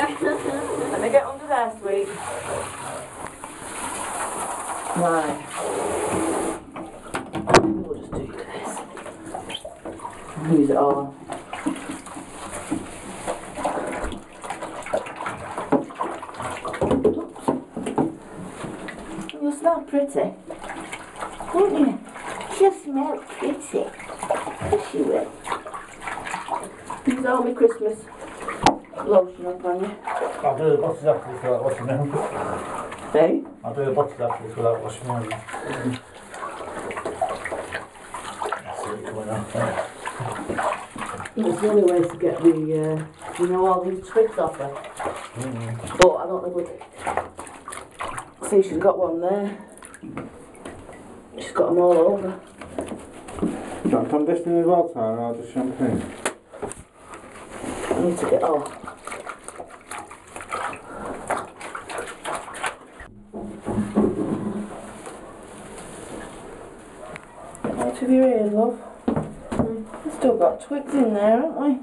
Let me get under there, sweet. Right. We'll just do this. Use it all. You'll smell pretty, won't you? She'll smell pretty. Yes, she will. Use all my Christmas lotion up on you. I'll do the buttons after this without washing them. Hey? I'll do the buttons after this without washing them. I see it coming off there. It's the only way to get the, you know, all these twigs off her. But I don't know if see, she's got one there. She's got them all over. Do you want conditioning as well, Tara, or just shampoo? I need to get off. Out of your ears, love. We've still got twigs in there, haven't we?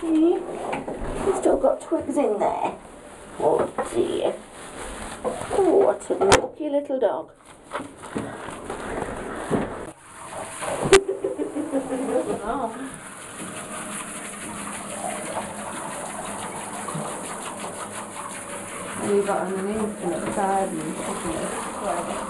See? We've still got twigs in there. Oh dear. Oh, what a lucky little dog. And you've got underneath and at the side and whatever.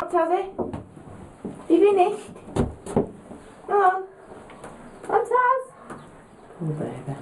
Tazzy, you finished? Come on. Come on, Taz. Oh, baby.